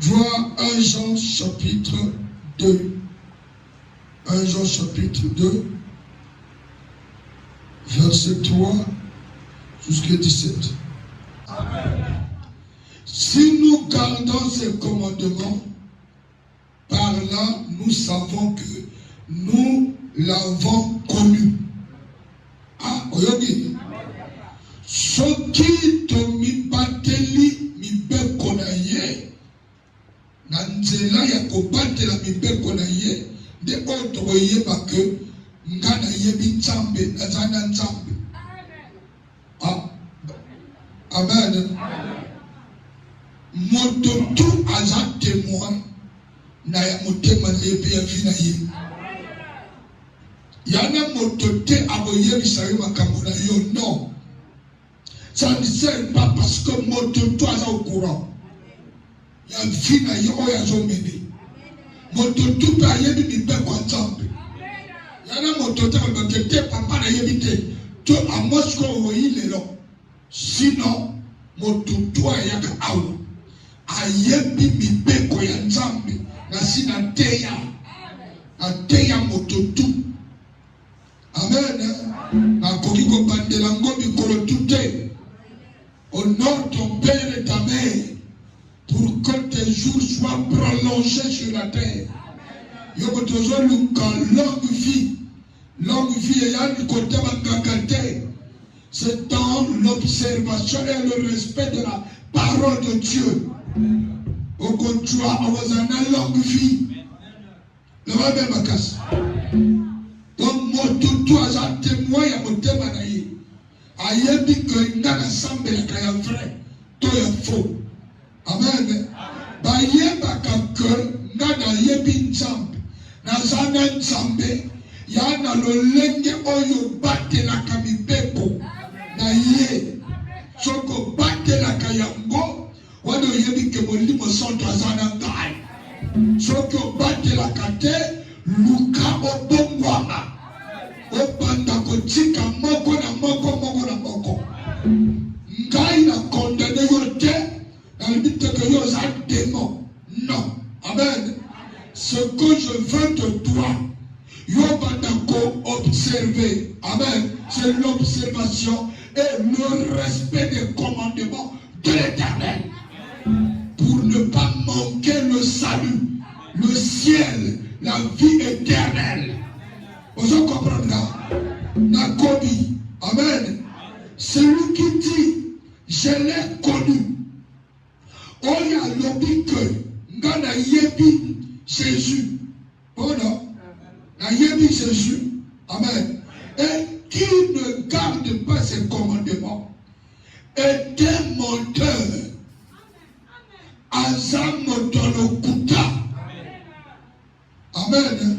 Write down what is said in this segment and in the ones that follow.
Vois 1 Jean chapitre 2. 1 Jean chapitre 2, verset 3 jusqu'à 17. Amen. Si nous gardons ces commandements, par là, nous savons que nous l'avons connu. Ah, oyogi. Soki to mi bateli mi beko na ye, na nzela ya kobatela mi beko na ye, de oto oyeba ke nga na yebi nzambe na zana nzambe. Ah, amen. Moto tu aza témoin na ya motema na yebi ya vi na ye. Yana moto te aboyebisa yo makambo na yo, non. Ça ne sert pas parce que moto tu aza au courant. Ya vi na ye oyo azomene. Moto tu pe ayebi mibeko ya nzambe. Yana moto te babake te papa na yebi te. To amos ko oyi lelo. Sinon moto tu ayaka awa. Ayebi mibeko ya nzambe na sina teya. Na teya moto tu. Amen. Na kokiko bandela ngomi kolo tute. Honore ton père et ta mère pour que tes jours soient prolongés sur la terre. Yokotozo luka longue vie et yann kote bangakate. C'est dans l'observation et le respect de la parole de Dieu. Au contraire, on va en longue vie. Le rabbi Makas. Donc, moi, tout a témoin à mon témoin. Ayebi que n'a rassemblé la kaya vrai, tout est faux. Amen. Bayeba que n'a yebi nzambe, na zana nzambe, yana lolenge oyo bate la kamibeko, na ye, soko bate la kayango, wado yebi que molimo santo azana ngai, soko bate la kate, luka obongwama. Opanda kotika moko na moko. Ngai na condamné yo te, na limite que yo za démon. Non. Amen. Ce que je veux de toi, yo banda ko observer. Amen. C'est l'observation et le respect des commandements de l'Éternel. Pour ne pas manquer le salut, le ciel, la vie éternelle. Vous comprenez là? Nakobi. Amen. Celui qui dit, je l'ai connu. Oya lobi que, nga na yebi Jésus. Oh non? Na yebi Jésus. Amen. Et qui ne garde pas ses commandements est un menteur. Azam Motolokuta. Amen.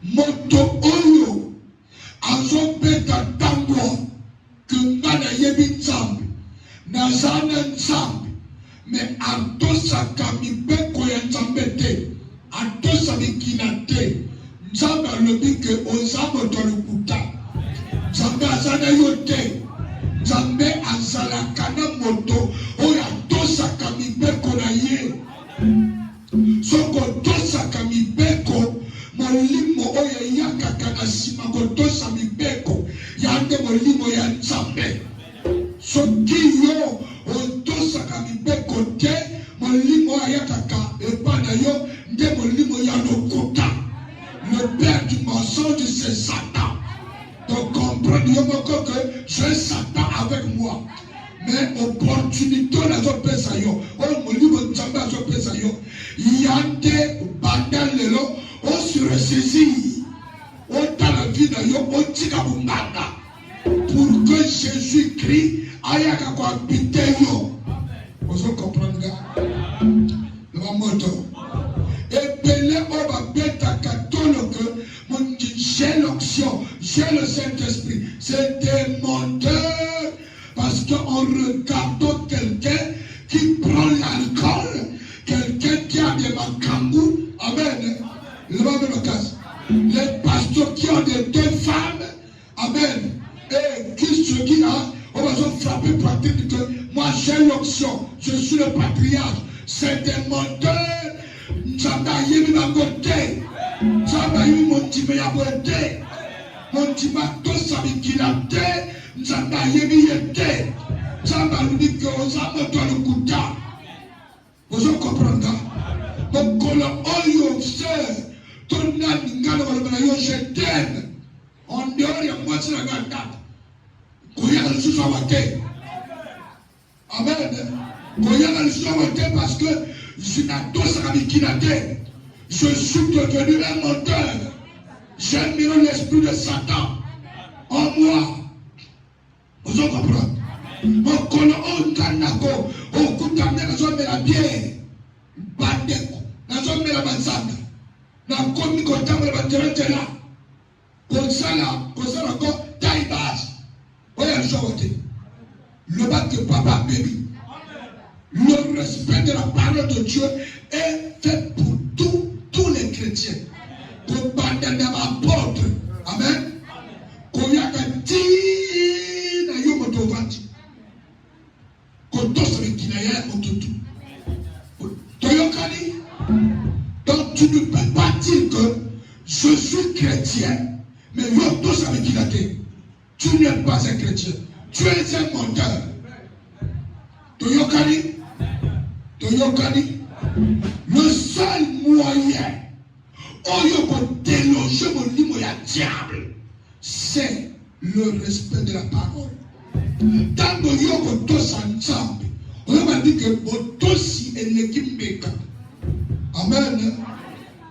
Moto oyo azobeta tango que ngana yebi nzambe nazana nzambe mais atosaka mibeko ya nzambe te atosa mikina te nzambe alobi ke oza moto lokuta nzambe azana yo te nzambe azalaka na moto oyo atosaka mibeko na ye soko tosaka mibeko molimo oyo yakaka na sima kotosa mibeko yande molimo ya nzambe soki yo otosaka mibeko te molimo ayakaka epa na yo nde molimo ya lokuta. Le père du mensonge c'est Satan. Donc comprenez yo moko que j'ai Satan avec moi. Mais opportunité nazopesa yo oyo molimo nzambe azopesa yo yande banda lelo on se ressaisit, on t'a la vie d'ailleurs, on dit pour que Jésus-Christ aille à habiter yo. Vous comprenez? Le moto. Et Belé on va bêta catholique, mon dit j'ai l'onction, j'ai le Saint-Esprit. C'est des menteurs parce qu'on regarde quelqu'un qui prend l'alcool, quelqu'un qui a des macambous. Amen. Les pasteurs qui ont des deux femmes, amen, et qui se disent, on va se frapper par terre, moi j'ai l'onction, je suis le patriarche, C'est des menteurs. Nzamba yemi bakote. Nzamba yemi montime ya bote. Montima to sabikilate. Nzamba yemi yete. Nzamba lui que ozamo to le kuta. Vous comprenez? Bokolo oyo sœur. Ton nani ngalo bala yo je t'aime. En dehors ya moi c'est la gata. Koya le sous wate. Amen. Koya le sous wate parce que je n'adore ça je suis devenu un menteur. J'ai mis l'esprit de Satan en moi. Vous comprenez? Mon colo on kanako, on kutame na zombe la bière, bandeko, na zombe la banzanga, na komi kotambe la banterete là, konsala ko taibas. Oya le jote. Le bac de papa baby. Le respect de la parole de Dieu est fait pour tous les chrétiens. Pour pardonner ma porte. Amen. Koyaka ti na yo motovati. Kotos rekinaya ototu. Toyokani. Donc tu ne peux pas dire que je suis chrétien, mais yo tos rekinate. Tu n'es pas un chrétien. Tu es un menteur. Toyokani. Le seul moyen pour déloger mon limo ya diable, c'est le respect de la parole. Tant que yo to ensemble, on va dire que botosi et l'équipe meka. Amen.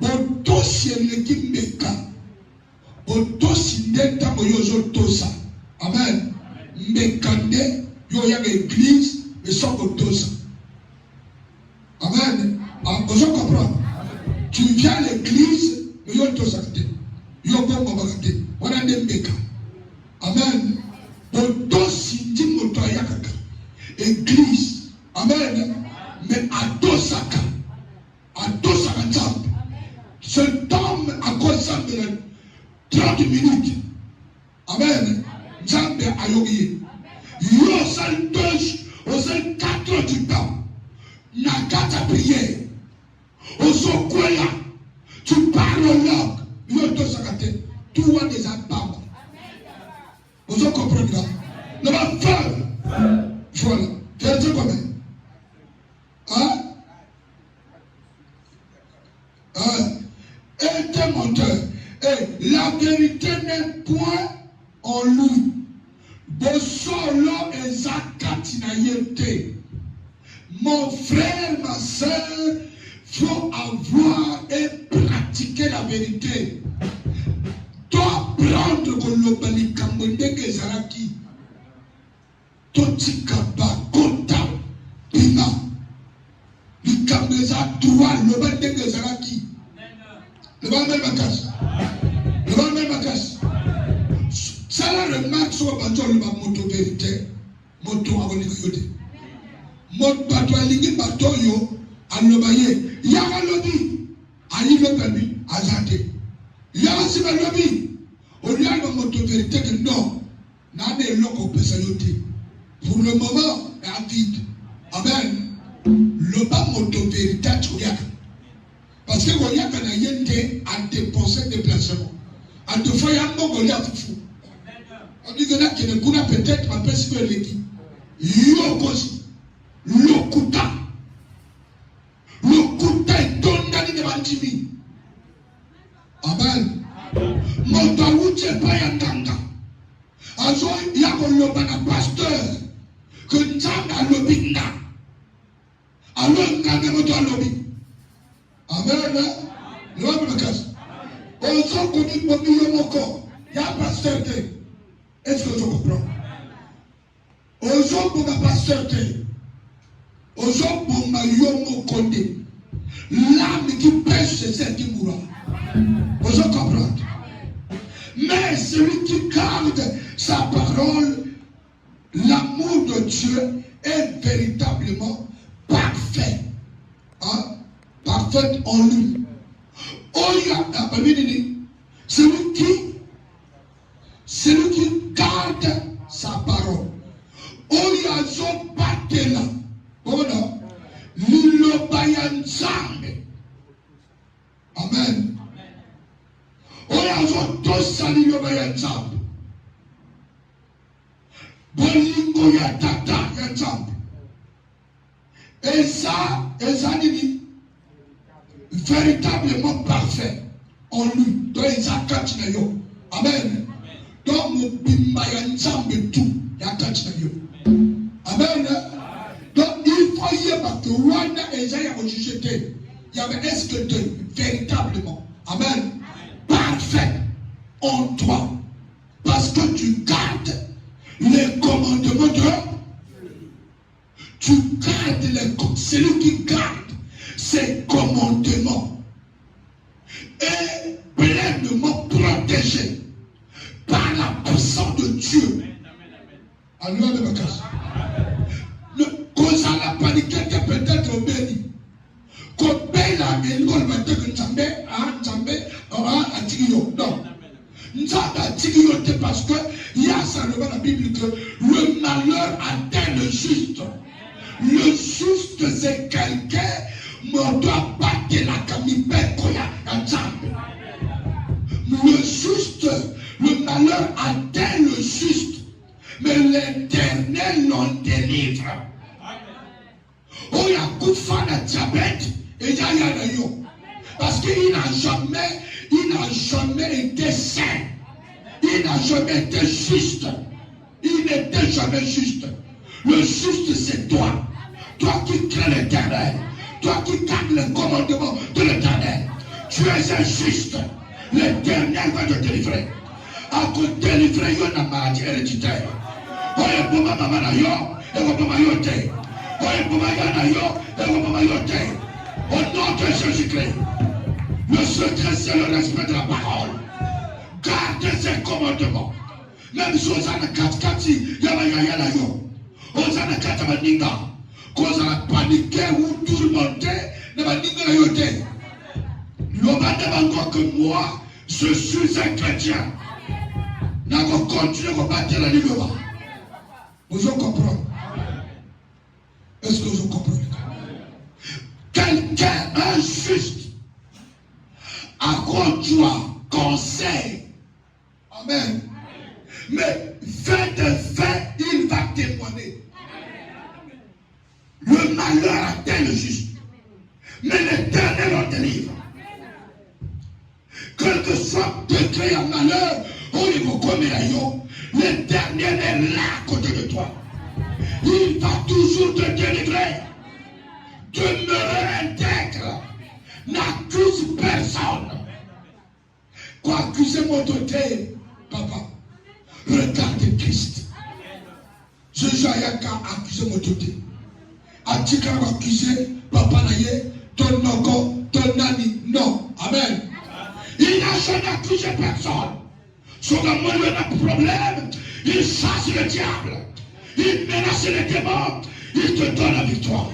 Botosi et l'équipe meka. Botosi n'eta moyozo tosa. Amen. Mekande yo ya l'église, mais sans botosa. Amen. Vous comprenez? Tu viens à l'église, mais il y a tout ça. Il y a bon moment. On a des mécas. Amen. Pour tous, si tu me église. Amen. Mais à tout ça, cet homme a cause de 30 minutes. Amen. Nzambe ayogi. Yo sal 2, au sal 4 heures du temps. Na kata prière. Osokwela. Tu parles langue. Yoto sakate. Tu vois des attaques. Vous comprenez là? Le va faire. Voilà. Fais comment? Hein? Et tes menteurs. Et la vérité n'est point en lui. Bosolo et zakatina yete. Mon frère, ma soeur, faut avoir et pratiquer la vérité. Toi, prendre Kolobali Kambonde Gezaraki, Totikaba, Kota, Pima, Likambeza, Toua, le Bande Gezaraki, le Bande Makas, le Bande Makas. Ça la remarque sur le bateau, le moto vérité, moto agonikode. Mon bateau a ligné bateau yo, à l'obaye, y'a lobby, à l'île permis, à Zate. Y'a aussi un lobby, au lieu de moto vérité que non, n'a des locaux personnalité. Pour le moment, est vide. Amen. Le bas moto vérité, tu y'a. Parce que vous y a un yente à dépenser des placements. À deux fois, il y a un bon gars fou. On dit que là, qui ne connaît peut-être un peu si peu l'équipe. Yokosi. Lokuta est tombé de Bantimi. Amen. Montawuche Payandanga. Azo Yakoloba na pasteur. Que Nzamba lobinda. Alors Ngane Moto lobi. Amen. L'homme le casse. Ozo Komi Momi Yomoko. Ya pasteur te. Est-ce que tu comprends? Ozo Komi pasteur te. L'âme qui pêche, c'est celle qui mourra. Vous comprenez? Mais celui qui garde sa parole, l'amour de Dieu est véritablement parfait. Hein? Parfait en lui. Celui qui garde sa parole. Oya zo batela. Bona, liloba Bayanzambe. Amen. Oyazo to sali yo Bayanzambe. Bolingo ya tata ya Nzambe. Et ça nini véritablement parfait en lui. Donc il a quatre yo. Amen. Donc mon bimba ya Nzambe tout ya quatre yo. Amen. Donc il faut y avoir que Rwanda et Zaya ont jugé. Il y avait est-ce que véritablement. Amen. Parfait en toi. Parce que tu gardes les commandements de Dieu. Tu gardes celui qui garde ses commandements est pleinement protégé par la puissance de Dieu. Alléluia de ma case. Ne cause à la panique que peut-être au béni. Qu'on paye la école maintenant que Nzambe a tigio. Non. Nzambe a tigio parce que il y a ça dans la Bible que le malheur atteint le juste. Le juste c'est quelqu'un qui doit battre la camipée koya Nzambe. Le juste, le malheur atteint le juste, mais l'Éternel l'en délivre. Oh, il y a coup de fan à diabète et il y a yo. Parce qu'il n'a jamais été saint. Il n'a jamais été juste. Il n'était jamais juste. Le juste, c'est toi. Toi qui crées l'Éternel. Toi qui gardes le commandement de l'Éternel. Tu es injuste. L'Éternel va te délivrer. À te délivrer, il y a une maladie héréditaire. Oh, il y a une maman yo, et vous pouvez yoter. Oh, il y a une maman yo, et vous pouvez yoter. Au nom de Jésus-Christ. Le secret, c'est le respect de la parole. Gardez ses commandements. Même si vous avez 4-4, yama yo. Vous avez 4 maninga. Vous avez paniqué ou tourmenté, ne maninga yote. L'homme demande que moi, je suis un chrétien. Nous allons continuer à battre la ligue. Vous comprenez? Est-ce que vous comprenez? Quelqu'un injuste à quoi tu as conseil. Amen. Mais fait de fait, il va témoigner. Le malheur atteint le juste. Mais l'Éternel en délivre. Quel que soit degré en malheur, l'Éternel est là à côté de toi. Il va toujours te délivrer. Demeurer intègre. N'accuse personne. Quoi accuser mon autorité, papa? Regarde Christ. Jésus a accusé mon autorité. A-t-il accusé papa naye, ton nogo, ton nani? Non. Amen. Il n'a jamais accusé personne. Sur le moment où il y a un problème, il chasse le diable. Il menace les démons. Il te donne la victoire.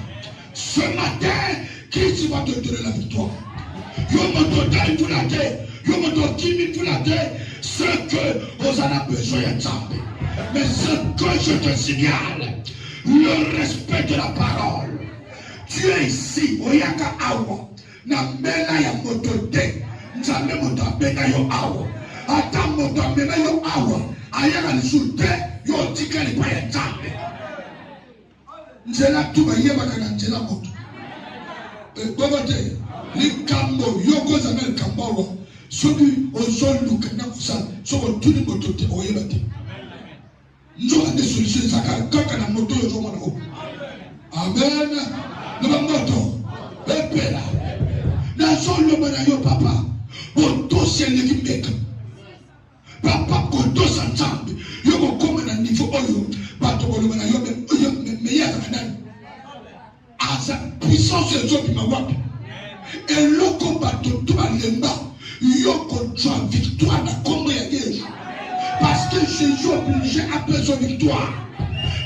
Ce matin, Christ va te donner la victoire. Yo me donne tout la terre. Yo me donne 10 000 tout la terre. Ce que vous en avez besoin d'entendre. Mais ce que je te signale, le respect de la parole. Tu es ici, oyaka awa. Na mena ya motote. Nzambe moto abena yo awa. Ata moto abena yo awa. Ayaka lisulte yo tika lipa ya Nzambe. Nzela tuba yeba kana nzela moto. Bobote likambo yoko zamel kambawa. Sobi ozoluka na kusala. Soko tuni motote oyeba te. Nzoka de solution saka kaka na moto yo zoma na o. Amen. Na moto. Epela. Na solo bana yo papa. Oto sele kimbeka. Papa koto sa Nzambe. Yo ko koma na niveau oyo. Bato ko bana yo me ya kana. Asa puissance ezo bi mawapi. Et loko bato to balemba. Yo ko joie victoire na kombo ya Yesu. Parce que Jésus est obligé à besoin de victoire.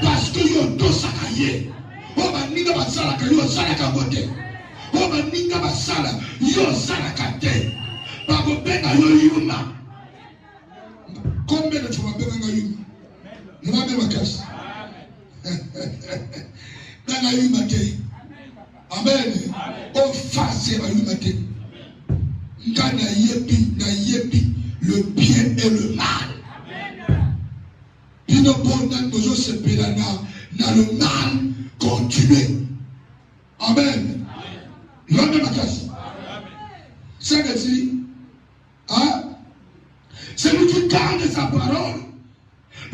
Parce que yo do sakaye. O ba ninga basala ka yo sala ka bote. O ba ninga basala yo sala ka te. Ba ko benga yo yuma. Combien de fois benga yuma? Ne va pas me casser. Benga yuma te. Amen. Au face à l'humanité. Le bien et le mal. Puis nous pouvons se péler dans le mal continuer. Amen. L'homme de ma classe. C'est que si, hein? Celui qui garde sa parole,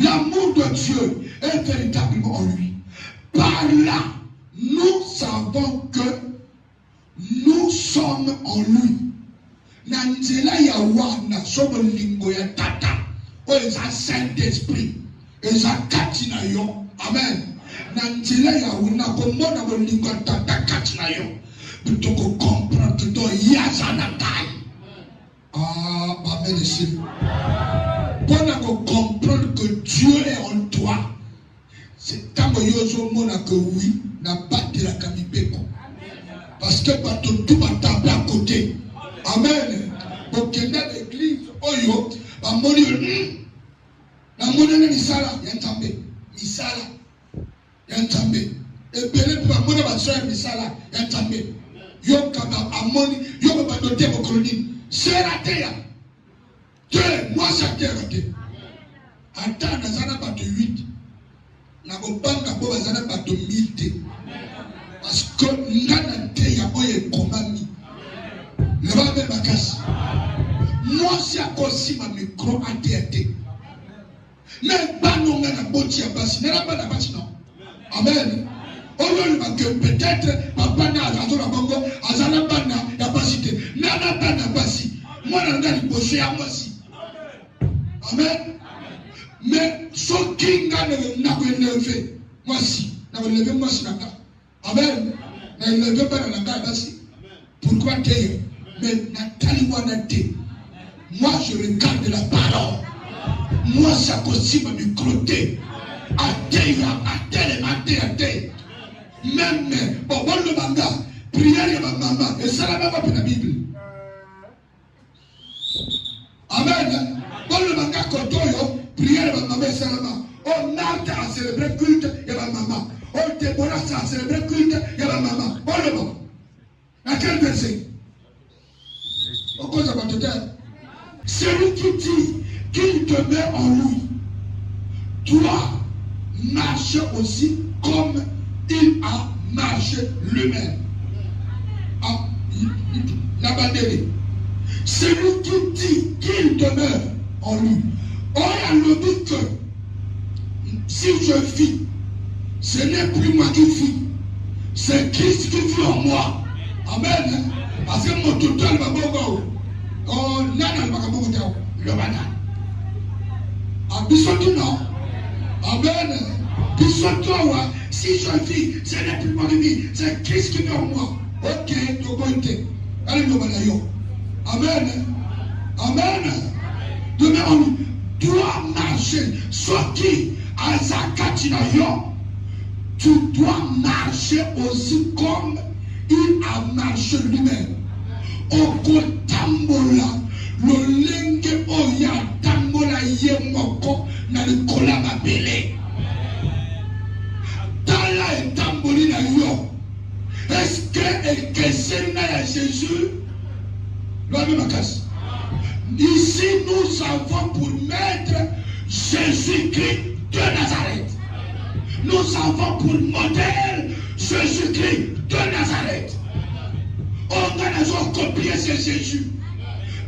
l'amour de Dieu est véritablement en lui. Par là, nous savons que nous sommes en lui. Nanzela ya wana somo lingo ya tata. Oza Saint-Esprit. Oza katina yo. Amen. Nanzela ya wana komona mo lingo tata katina yo. Plutôt que comprendre que toi yazanatai. Ah, amen ici. Pour comprendre que Dieu est en toi. C'est quand yozo mona que oui, n'a pas de la kamibeko. Parce que tout va taper à côté. Amen. Pour qu'il y ait l'église, oyo, va mourir. La monnaie ni sala, yantambe. Ni sala, yantambe. Et bien, pour la monnaie va se faire ni sala, yantambe. Yo kaba amoni, yo va noter vos chroniques. C'est raté. Moi, ça t'est raté. Attends, nazana pas de 8. Na bobanga bo bazana pas de 1000. Parce que ngana te ya oye komami. Le va même ma casse. Moi, si à cause ma micro a été. Mais pas non ngana boti ya basi. N'a pas na basi non. Amen. Peut-être papa na azana bongo azana bana ya basi te. Nana bana basi. Moi na ngani bosse ya mwasi. Amen. Mais ce qui n'a pas levé, moi si, n'a pas levé moi si n'a pas. Amen. N'a levé pas dans la garde aussi. Pourquoi t'es? Mais Nathalie Wanate, moi je regarde la parole. Moi ça aussi ma microté. À terre. Même, bon, le manga, prière de ma maman, et ça la même pas la Bible. Amen. Bon, le manga, kotoyo, prière de ma maman, et ça la maman. On a à célébrer culte, et ma maman. On déborasse à célébrer culte, et ma maman. Bon, le manga. À quel verset? On cause à votre terre. Celui qui dit qu'il demeure en lui doit marcher aussi comme il a marché lui-même. Celui qui dit qu'il demeure en lui. On a le but que si je vis, ce n'est plus moi qui vis, c'est Christ qui vit en moi. Amen. Parce que mon total va bon. Oh, nana va bon le banane. Bissotti non. Amen. Bissotti, si je vis, ce n'est plus moi qui vis, c'est Christ qui vit en moi. Ok, tu vas allez, nous allons. Amen. Amen. Demain, on doit marcher. Soit qui, à Zakatinayon, tu dois marcher aussi comme il a marché lui-même. Okotambola, le lenge oya tambola yemoko na likola mabele. Tala et tamboli na yo. Est-ce que c'est na Jésus? Ici, nous avons pour maître Jésus-Christ de Nazareth. Nous avons pour modèle Jésus-Christ de Nazareth. On a copié ce Jésus.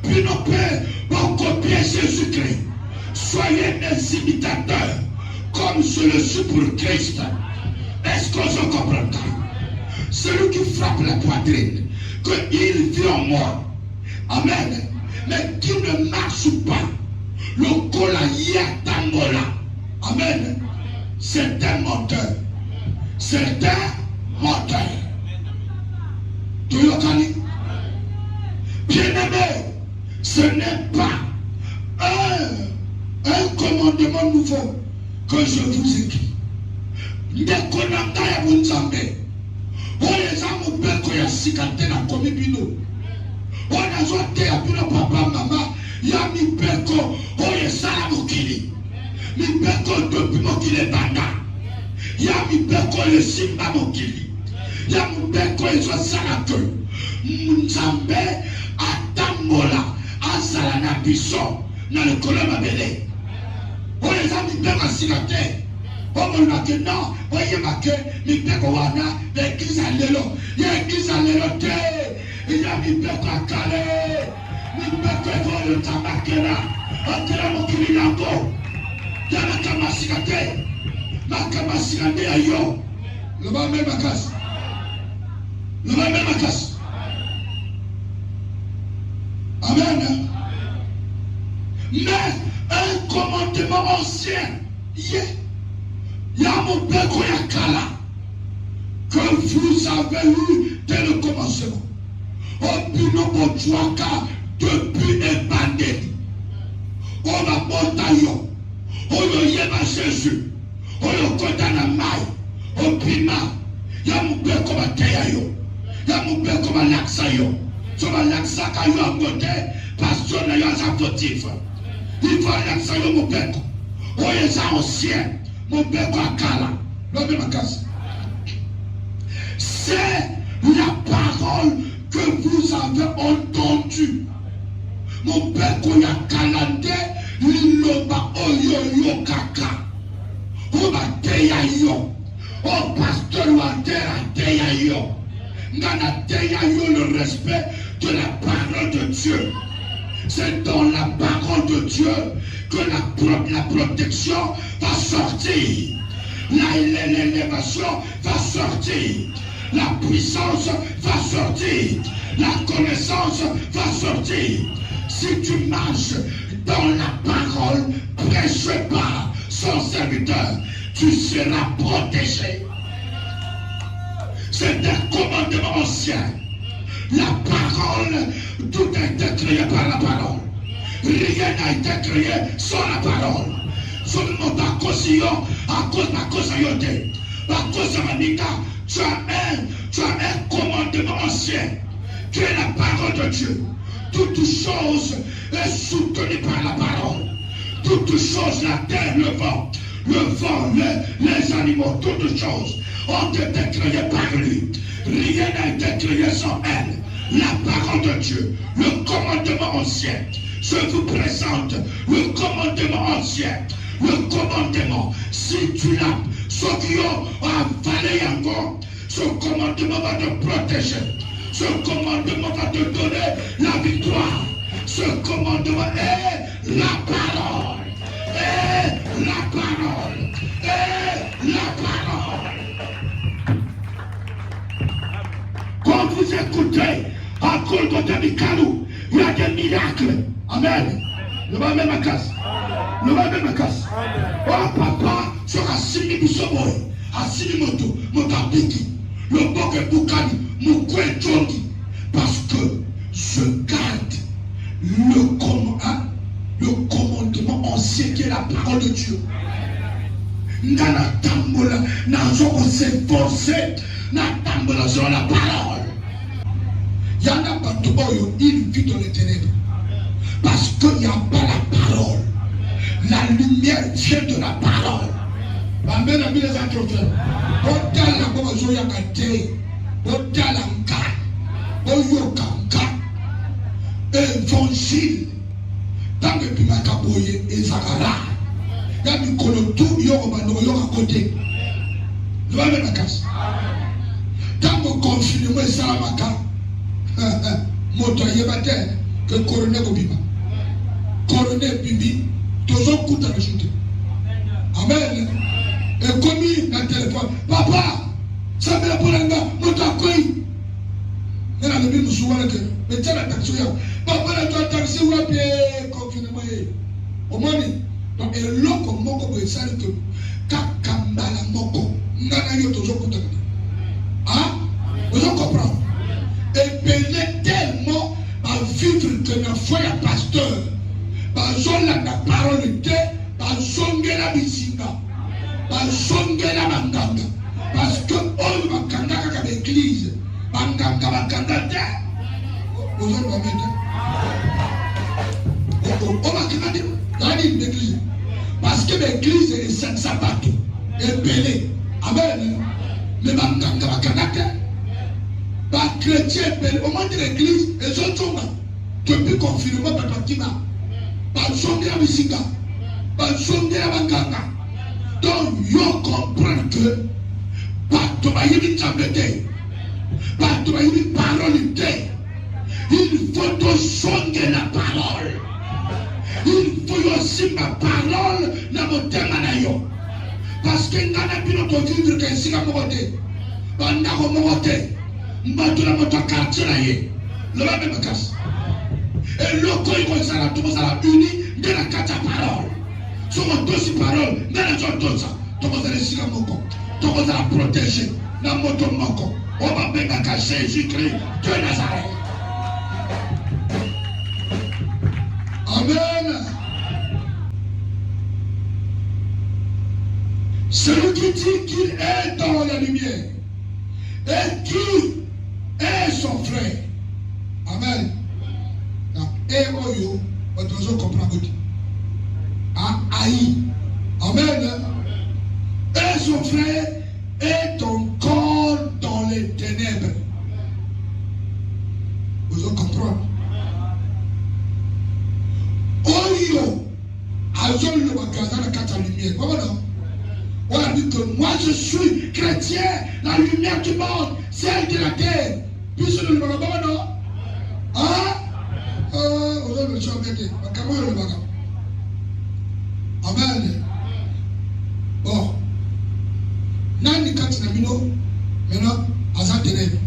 Puis nos pères vont copier Jésus-Christ. Soyez des imitateurs comme celui-ci pour Christ. Est-ce que je comprends ça? Celui qui frappe la poitrine, qu'il vit en moi. Amen. Mais qui ne marche pas. Le cola tambola. Amen. C'est un moteur. C'est un moteur. Bien-aimé, ce n'est pas un commandement nouveau que je vous écris. Ndekonanga ya bunzambe. Oye zamu beko ya sikate na komi bino. Oye zote ya bino papa mama. Ya mi beko oye sala mokili. Mi beko dobi mokili banda. Ya mi beko le simba mokili. ya mubeko ezosala ke nzambe atambola azala na biso na likolo ya mabele oyo eza mibeko asila te omona ke non oyeba ke mibeko wana ya eglize ya lelo ya eglize ya lelo te ya mibeko ya kale mibeko evoyo nzambakela akela mokili yango ya makambo asila te makambo asila nde ya yo loba mpe makasi loba mpe makasi amen. Mais un commandement ancien y a mon père Koyakala que vous avez eu dès le commencement au bino botuaka depuis un bandit on va monter yo on yeba Jésus on kota na mai au pima ya mon père comme teya yo ya mon père comme laksa yo so ba laksa ka yo amote pasteur na yo azafotif il faut laksa yo mon père o yesa ancien mon père akala lo be makasi c'est la parole que vous avez entendue mon père koyakala nde liloba oyo yo kaka o ba teya yo o pasteur wa teya yo ngana teya yo le respect de la parole de Dieu. C'est dans la parole de Dieu que la protection va sortir. L'élévation va sortir. La puissance va sortir. La connaissance va sortir. Si tu marches dans la parole prêchée par son serviteur, tu seras protégé. C'est un commandement ancien. La parole, tout a été créé par la parole. Rien n'a été créé sans la parole. Seulement par cause à cause de cause de Manika, tu as un commandement ancien qui est la parole de Dieu. Toute chose est soutenue par la parole. Toute chose, la terre, le vent, les animaux, toutes choses ont été créées par lui. Rien n'a été créé sans elle. La parole de Dieu, le commandement ancien. Je vous présente le commandement ancien. Le commandement, si tu l'as, ce qui a avalé encore, ce commandement va te protéger. Ce commandement va te donner la victoire. Ce commandement est la parole. Et la parole. Et la parole. Quand vous écoutez à cause de Mikalou, il y a des miracles. Amen. Le va même à casse. Le va même à casse. Oh papa, sur Assini Bisoboy, Assini Moto, Motabiki, le Boke Boukani, Moukwe Djongi. Parce que je garde le commandement ancien qui est la parole de Dieu. Nana Tambola, Nanzoko s'efforcer, Nana Tambola sur la parole. Yana Batoboyo, il vit dans les ténèbres. Parce qu'il n'y a pas la parole. La lumière vient de la parole. Amen, amen, les entretiens. Otala kwa zoya kate. Otala nka. Oyoka nka. Évangile. Tant que pimaka boye ezakara. Ya mikolo tout yoko bando yoka kote. Nous allons la casse. Tant que confinement est salamaka. Moto yebate que coroner kobiba. Coroner bibi. Toujours coup à rajouter. Amen. Et commis dans le téléphone. Papa, ça me l'a pour l'anga. Moto akoi. Mais la Bible nous souvient que. Mais tiens la taxi. Papa, la taxi ou la pied confinement. Au moins, donc et l'autre moko peut savoir que kakambala moko. Nana yo toujours coup à. Ah, vous comprenez? Et péné tellement à vivre que la foi est pasteur. Bazola na parole te, bazongela bisinga, bazongela banganga. Parce que on va kanga kaka l'église, banganga bakanga te. Vous allez me mettre. On va kanga dans l'église. Parce que l'église est 500 bateaux, est belée. Amen. Mais banganga bakanga te. Pas chrétien, au moins de l'église, et autres, tu peux confirmer par toi qui va. Pas sonner à Missiga, pas sonner à Banganga. Donc, yo comprends que, pas de maïs de pas de maïs de parole, il faut te sonner la parole. Il faut aussi ma parole dans mon thème. Parce que nous avons notre vivre que si la morte, pendant qu'on morte, nous avons notre quartier. Le même casse. Et le coin comme ça, tout ça la uni de la carte parole. Sur mon dossier parole, dans la zone de ça, tout ça les signes moko, tout ça la protéger, dans mon moto moko. On va bien cacher Jésus-Christ, Dieu Nazareth. Amen. Celui qui dit qu'il est dans la lumière et qui est son frère. Amen. Et oyo, votre zone comprend beaucoup. Aïe. Amen. Et son frère est encore dans les ténèbres. Vous en comprenez? Oyo, azon le magasin de quatre lumière. Comment? On a dit que moi je suis chrétien, la lumière du monde, celle de la terre. Puis c'est le magasin, non? Hein? On a le choix de dire. Comment le magasin? Amen. Bon. Nani kati na bino, maintenant, azan ténèbres.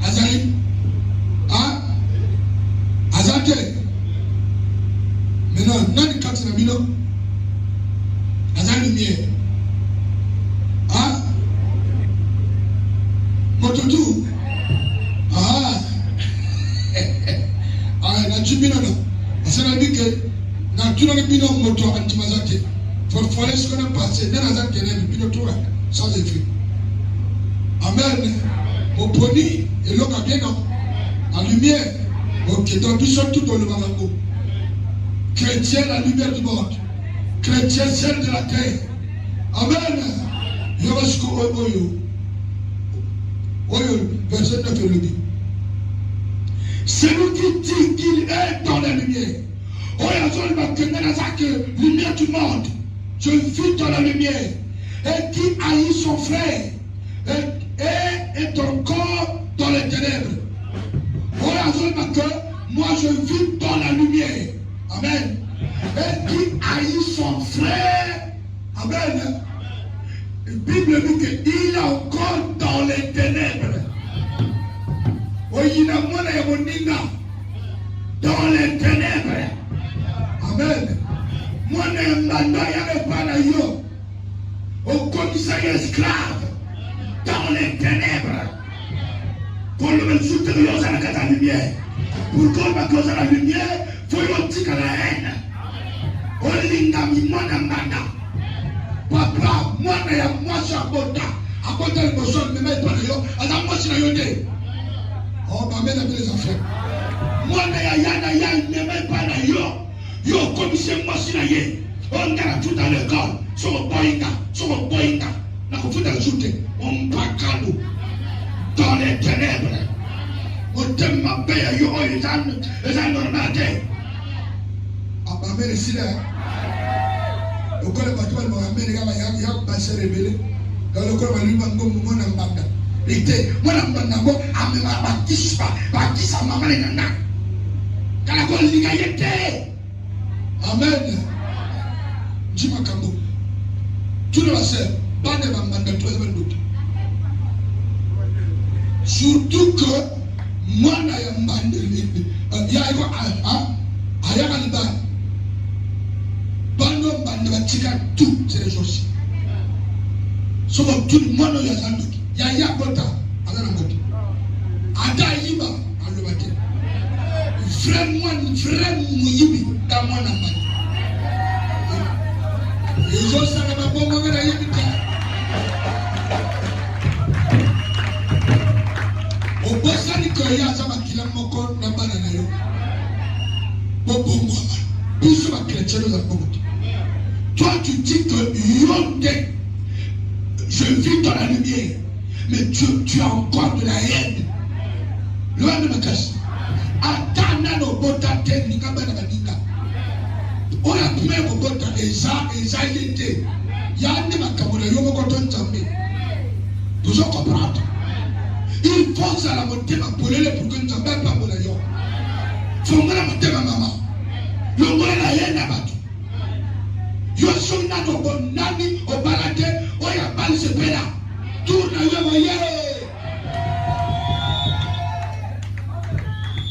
Azali. Hein? Azan ténèbres. Maintenant, nani kati na bino, azan lumière. Hein? Mototou. Ah. Ah, na jibino no. Asana bike na tuna bino moto antimazate. Pour faire ce qu'on a passé, dans la ténèbre, bino toi sans effet. Amen. Au poni et l'homme a bien la lumière. Ok, donc ils sont tous dans le malango. Chrétien, la lumière du monde. Chrétien, celle de la terre. Amen. Yorusko oyo. Oyo, verset 9 le dit. Celui qui dit qu'il est dans la lumière. Oyo, va tenir la lumière du monde. Je vis dans la lumière. Et qui haït son frère. Et est encore dans les ténèbres. Oyo, moi je vis dans la lumière. Amen. Et qui haït son frère. Amen. La Bible dit qu'il est encore dans les ténèbres. Dans les ténèbres. Amen. Moi, je ne yo au commissariat esclave dans les ténèbres. Pour le soutenir à la lumière. Pour qu'on va cause à la lumière, il faut y avoir la haine. Olingami mwana mbanda. Papa, mwana ya mwasi abota. Abota le boson, mais pas de yo. Aza mwasi na yo de. Oh, ma mère a mis les affaires. Mwana ya yana ya ne pas na yo. Yo commissaire mwasi na ye. On a tout à l'école. Sur le boinga. Na kufuta le soute. On pakalo. Dans les ténèbres. On t'aime ma paix. Yo, les ânes normales. Ah, ma mère est si là. Le corps de Batoua, il y a passé révélé. Dans le corps de lui, mon ambanda. Il était, mon ambanda, à baptiste, à maman, et nana. Quand la gueule liga était. Amen. Dis-moi, Kambo. Tu le sais, pas de ambanda, toi, c'est doute. Surtout que, moi, il y a un bande, il y a un bande. Bando bandabatika tout c'est les jours-ci. So tout le monde y a zandu. Ya bota ala ngoti. Ada yiba alobate. Frère muyibi ta mwana mani. Ezo sana babongo ngada yibika. Obosa ni ko ya sama kila moko na bana na yo. Bobongo. Biso ba chrétien za bobote. Toi, tu dis que je vis dans la lumière. Mais tu as encore de la haine. Loin de ma casse. Atana no bota te ninga bana ninga. On a pris au bota eza yete. Yande makamona yomo koton tambe. Vous en comprenez? Il faut ça la monter ma polele pour que nous en pas mon ayo. Faut me la monter ma maman. Le mot la haine à battre. Yo son na no bon nani au balade oya bal se pela. Tourne yo moye.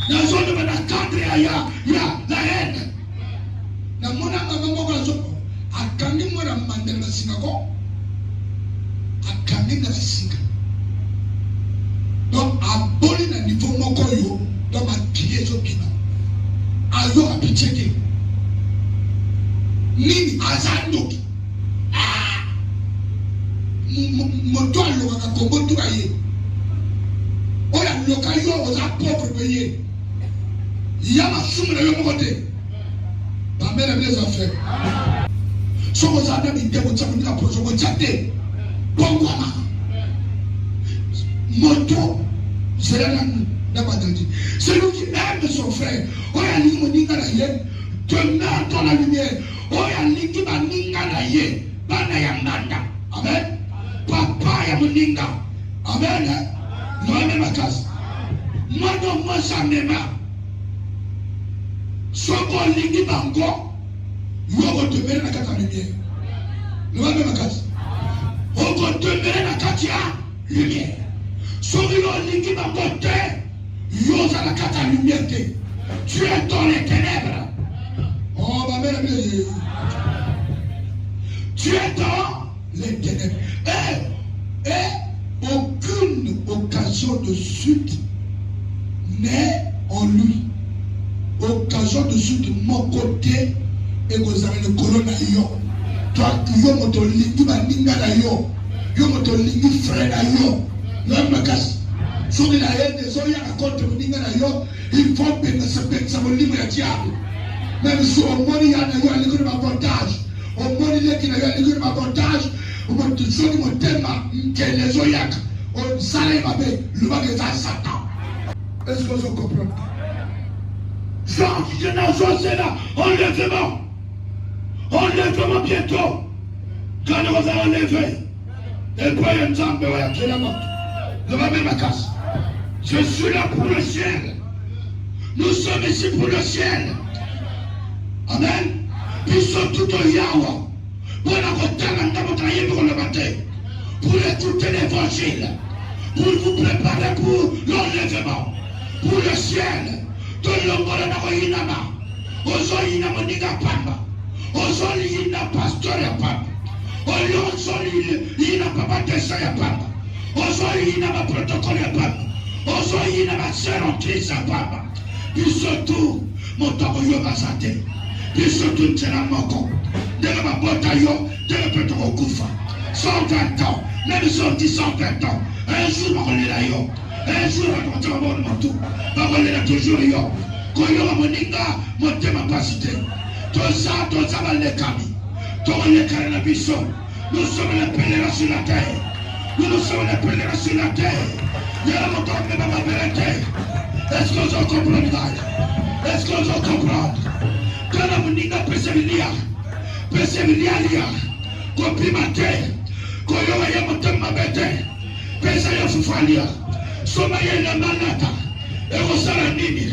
Na zone de la cadre ya la haine. Na mona mama moko zo akangi mora mandela na sinago. Akangi na singa. Donc aboli na niveau moko yo dans ma pied au bina. Ayo apicheke. Nini azando. Moto aloka kombo tuaye. Oya loka yo oza pauvre payé. Yama sumu na yo mokote. Ba mena les affaires. Soko za na binde ko tsamu na projet ko tsate. Bongwama. Moto c'est là celui qui aime son frère. Oya li mo ninga na ye. Demeure dans la lumière. Oya li ki ba ninga na ye. Bana ya nganda. Amen. Papa ya muninga. Amen. Noeme makasi. Mano mosa mema. Soko lingi bango. Yogo demere na kata lumière. Noeme makasi. Ogo demere na kata lumière. Soko lingi bango te. Yosa la kata lumière te. Tu es dans les ténèbres. Oh ma mère. Tu es dans les ténèbres. Et aucune occasion de chute n'est en lui. Occasion de chute de mon côté et vous avez le corona yo. Toi, yo moto lingi baninga na yo. Yo moto lingi frère na yo. Yo me casse. Sur la haine des gens, il y a contre baninga na yo. Il faut que ça me livre à diable. Même si au monde il y a un avantage. Au monde il y a un avantage. Au monde tout ce qui me thème que les oyak. On s'allait ma belle. Le bagage à Satan. Est-ce que vous comprenez? Jean, c'est là. Enlèvement. Enlèvement bientôt. Quand nous allons enlever. Et puis il y a un temps qui est la mort. Le va mettre ma casse. Je suis là pour le ciel. Nous sommes ici pour le ciel. Amen. Puis surtout au Yahweh. Pour le matin. Pour écouter l'évangile. Pour vous préparer pour l'enlèvement. Pour le ciel. De l'ongole na koyinama. Ozo yina moniga pamba. Ozo yina pasteur ya pamba. Ozo yina papa desa ya pamba. Ozo yina ma protocole ya pamba. Ozo yina ma sérantrice ya pamba. Puis surtout, mon toko yo basate. Puis surtout, tena moko. Dega ma bota yo, dega petoko kufa. 120 ans, même si on dit 120 ans, un jour ma kolela yo. Un jour on va voir mon tout. Ma kolela toujours yo. Koyo ma moninga, mon tema pasité. Toza va les kami. Toza les kami la biso. Nous sommes les pèlerins sur la terre. Nous sommes les pèlerins sur la terre. Y'a mon temps de ma vérité. Est-ce que vous comprenez? Est-ce que vous comprenez? Quand la moninga persévéria, complimenter, koyo ya motema bete, pesa ya fufalia, soma ya na manata, ego sala nini,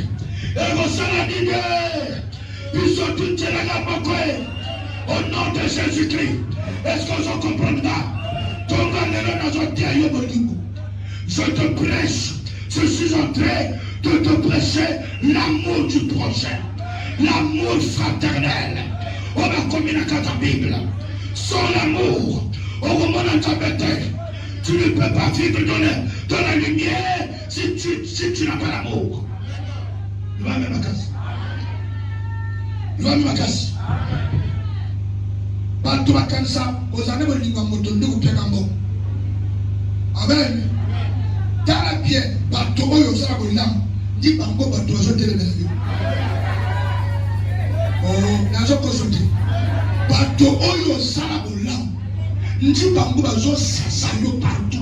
biso tutela la mokoe, au nom de Jésus-Christ. Est-ce que vous comprenez? Tonga lelo na zotia yo bolingo. Je te prêche, je suis en train de te prêcher l'amour du prochain, l'amour fraternel. On va communiquer ta Bible. Sans l'amour, au moment de ta bête, tu ne peux pas vivre dans la lumière si tu n'as pas l'amour. Amen. Tala bien, bato oyo sala bolam, di bango bato ozo tele na yo. Oh, nazo kosote. Bato oyo sala bolam, di bango bazo sasa yo partout.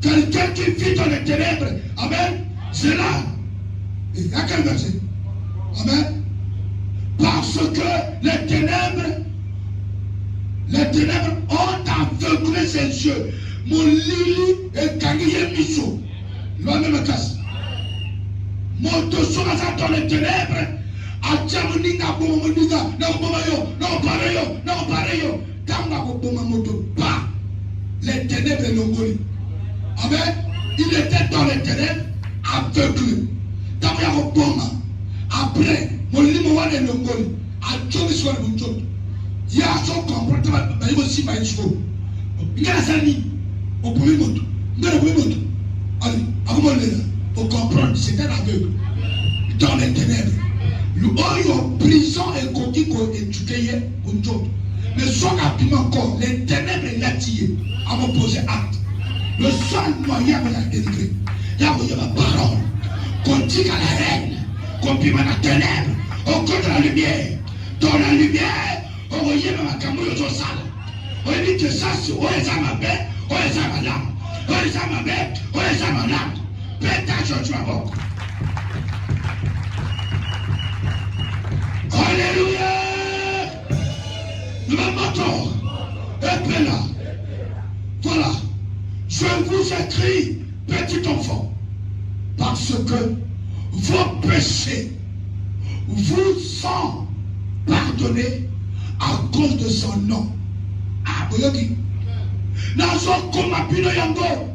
Quelqu'un qui vit dans les ténèbres. Amen. C'est là. Et il y a quel verset? Amen. Parce que les ténèbres ont aveuglé ses yeux. Mon lili est gagné miso. Il va même casse. Mon dosso dans les ténèbres. Achamuninga bomoninga. Non pareil. Tanga bomomoto. Pas. Les ténèbres l'ongoli. Amen. Il était dans les ténèbres aveuglé. Tanga boma. Après, mon limo wane l'ongoli. Achomi soit le bonjour. Il y a son comportement. Il y a aussi ma histoire. Il y a un ami. Au premier moto. Allez, avant de pour comprendre, c'est un aveugle. Dans les ténèbres. Le haut prison et côté qu'on éduquait pour nous. Le son rapidement encore, les ténèbres l'ont tiré à m'opposer acte. Le seul moyen de la délivrer, il y a la parole. Qu'on dit à la haine, qu'on peut la ténèbres, au côté de la lumière. Dans la lumière, on voyait ma camoufle au sale. On dit que ça, c'est où est-ce ma bête, où est-ce ma lame, où est-ce ma bête, où est-ce ma lame. Pétage, tu vas voir. Alléluia. Le moteur est là. Voilà. Je vous écris, petit enfant, parce que vos péchés vous sont pardonnés à cause de son nom. Ah, vous voyez. Nazo koma pino yango.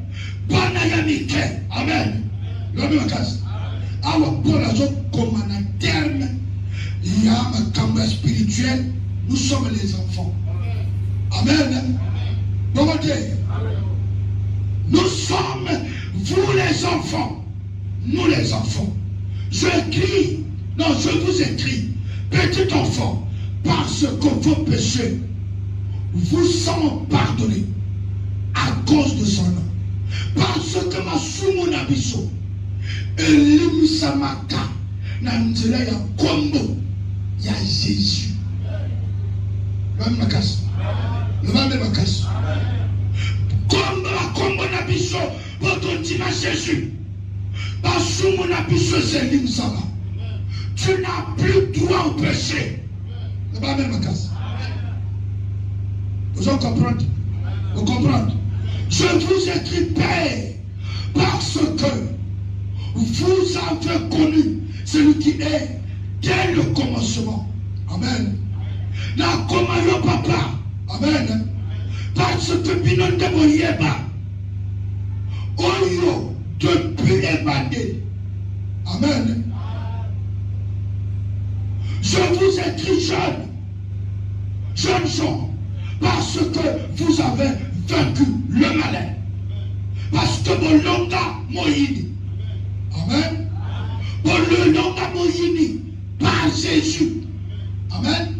Bana yamike. Amen. L'homme de casse. Alors, pour la zone comme un terme, il y a un camp spirituel. Nous sommes les enfants. Amen. Nous sommes, vous les enfants. Nous les enfants. Je vous écris, petit enfant, parce que vos péchés vous sont pardonnés à cause de son nom. Parce que ma soumona biso, Elimusamaka, Nandela ya Kombo, ya Jésus. Le même casse. Kombo na biso, votre tima Jésus. Ma soumona biso, c'est Elimusama. Tu n'as plus droit au péché. Le même casse. Vous comprenez? Vous comprenez? Je vous écris, Père, parce que vous avez connu celui qui est dès le commencement. Amen. Na komayo papa. Amen. Parce que binon de moyeba. Oyo depuis évadé. Amen. Je vous écris jeunes gens, parce que vous avez vaincu le malin. Parce que mon longa moyini. Amen. Mon longa moyini par Jésus. Amen.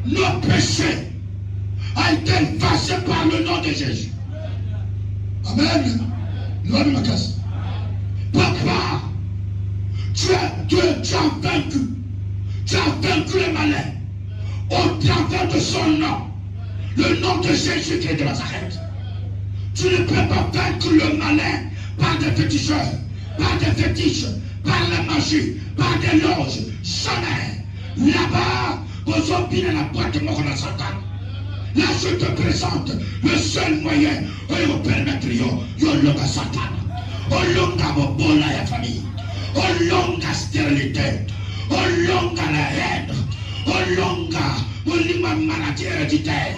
Nos péchés a été effacés par le nom de Jésus. Amen. Loi de ma casse. Papa, tu as vaincu. Tu as vaincu le malin au travers de son nom. Le nom de Jésus qui est de Nazareth. Tu ne peux pas vaincre le malin par des féticheurs, par des fétiches, par la magie, par des loges. Jamais. Là-bas, vous opinez la boîte de mort de Satan. Là, je te présente le seul moyen où vous permettre de Satan. Au long de vos la famille. Au long de la stérilité. Au long de la haine. Au long de la maladie héréditaire.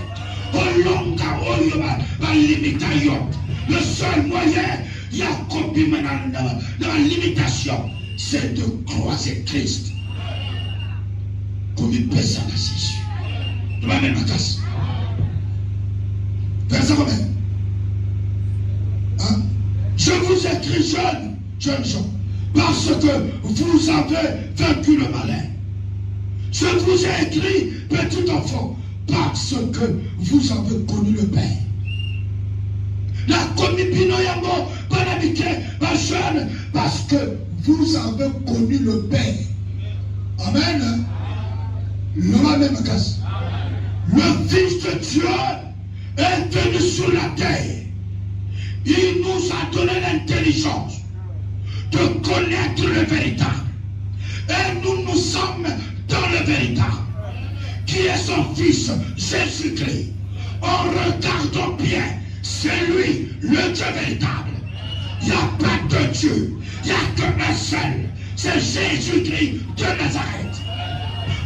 Au long de la limitation. Le seul moyen, il y a dans la limitation, c'est de croiser Christ. Comme il pèse à la Jésus. Tu vas mettre ma casse. Verset combien? Hein? Je vous écris jeunes gens, parce que vous avez vaincu le malin. Je vous ai écrit, petit enfant, parce que vous avez connu le Père. La comipino yango, panabike, ma jeune, parce que vous avez connu le Père. Amen. Le même casse. Le Fils de Dieu est venu sur la terre. Il nous a donné l'intelligence de connaître le véritable. Et nous sommes dans le véritable, qui est son Fils Jésus-Christ. En regardant bien, c'est lui le Dieu véritable. Il n'y a pas de Dieu, il n'y a qu'un seul, c'est Jésus-Christ de Nazareth.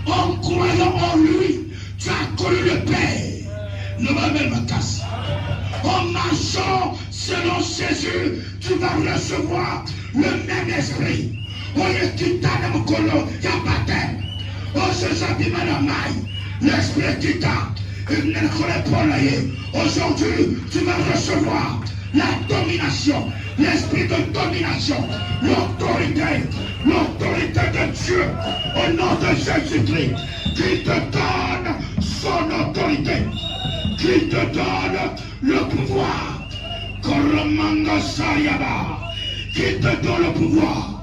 En croyant en lui, tu as connu le Père. Le Bible me casse. En marchant selon Jésus, tu vas recevoir le même esprit. On est qui t'a dans mon colo, il n'y a pas d'elle. On se s'habille la maille, l'esprit qui t'a. Il ne connaît pas l'aïe. Aujourd'hui, tu vas recevoir la domination, l'esprit de domination, l'autorité de Dieu au nom de Jésus-Christ qui te donne son autorité, qui te donne le pouvoir, qui te donne le pouvoir.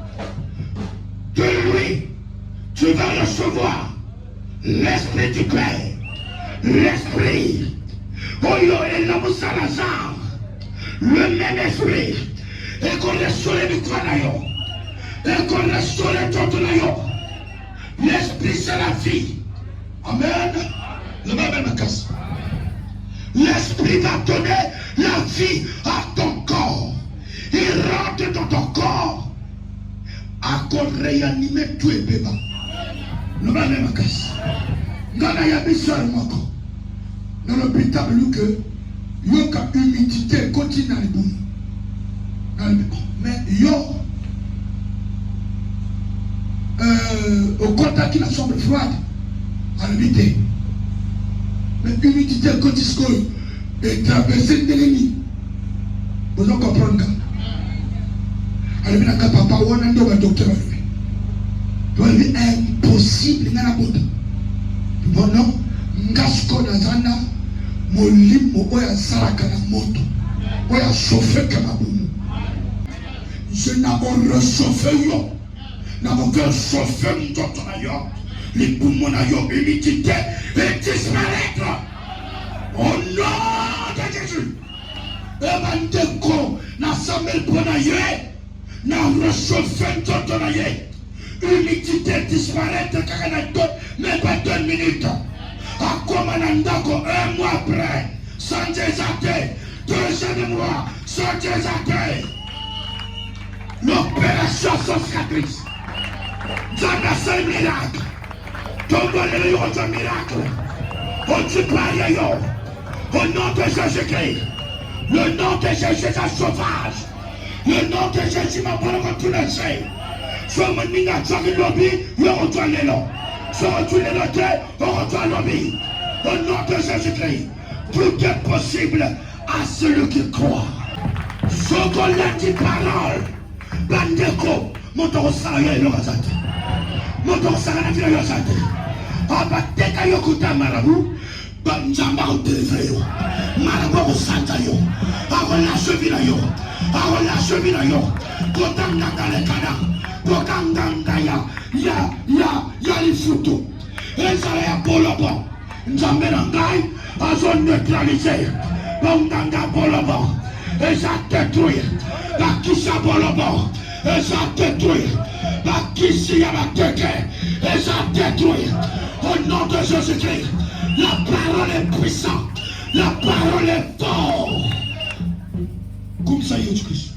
De lui, tu vas recevoir l'esprit du Père, l'esprit, Oyo et l'homme Salazar, le même esprit, et qu'on restaure les micro-naïons, et qu'on restaure les tontonaïons. L'esprit, c'est la vie. Amen. Le Bible me casse. L'esprit va donner la vie à ton corps. Il rentre dans ton corps. À quoi réanimer tout et bébé. Le Bible me casse. Ngana ya bisar moko. Dans l'hôpital, que yoka humidité continue dans les boules. Mais yo au contact qui la semble froide à l'humidité. Mais humidité continue et traverser de l'ennemi. Vous en comprenez? Alors, il y a un papa ou un docteur. C'est impossible. Il y a un bout. Bon, non, ngasko na zana molimo oya saraka na moto oya chauffer kama boum. Je n'ai pas réchauffé yo, n'a pas chauffer mtoto na yo, les poumons na yo, humidité et disparaître au nom de Jésus. Et bandeko na samel pona yo, na réchauffer mtoto na yo. Humidité disparaître même pas 2 minutes. À quoi Manandako, 1 mois après, sans désaté, 2e mois, sans désaté. L'opération cicatrice. J'en c'est un miracle. Tombe le miracle. On dit pas au nom de Jésus-Christ. Le nom de Jésus est sauvage. Le nom de Jésus m'a parlé contre tout le ciel. Je me dis à Johnny Lobby, je retourne là. Je retourne là, je retourne lobby. Au nom de Jésus-Christ, tout est possible à celui qui croit. Je connais tes paroles. Bandeko, mon tour s'arrête le rasate. Mon tour s'arrête le rasate. Abateka yokuta marabu. Banjamba au téléphone. Marabu au santayo. Arola cheville. Arola cheville. Kotanga kalekana. Kokangangaya, ya les photos. Et ça est à Polobo. Nous avons un à zone neutralisée. Bonganga Polobo. Et ça détruit. La Kisha Polobo. Et ça détruit. La Kishi Yamateke. Et ça détruit. Au nom de Jésus-Christ. La parole est puissante. La parole est forte. Comme ça, Jésus-Christ.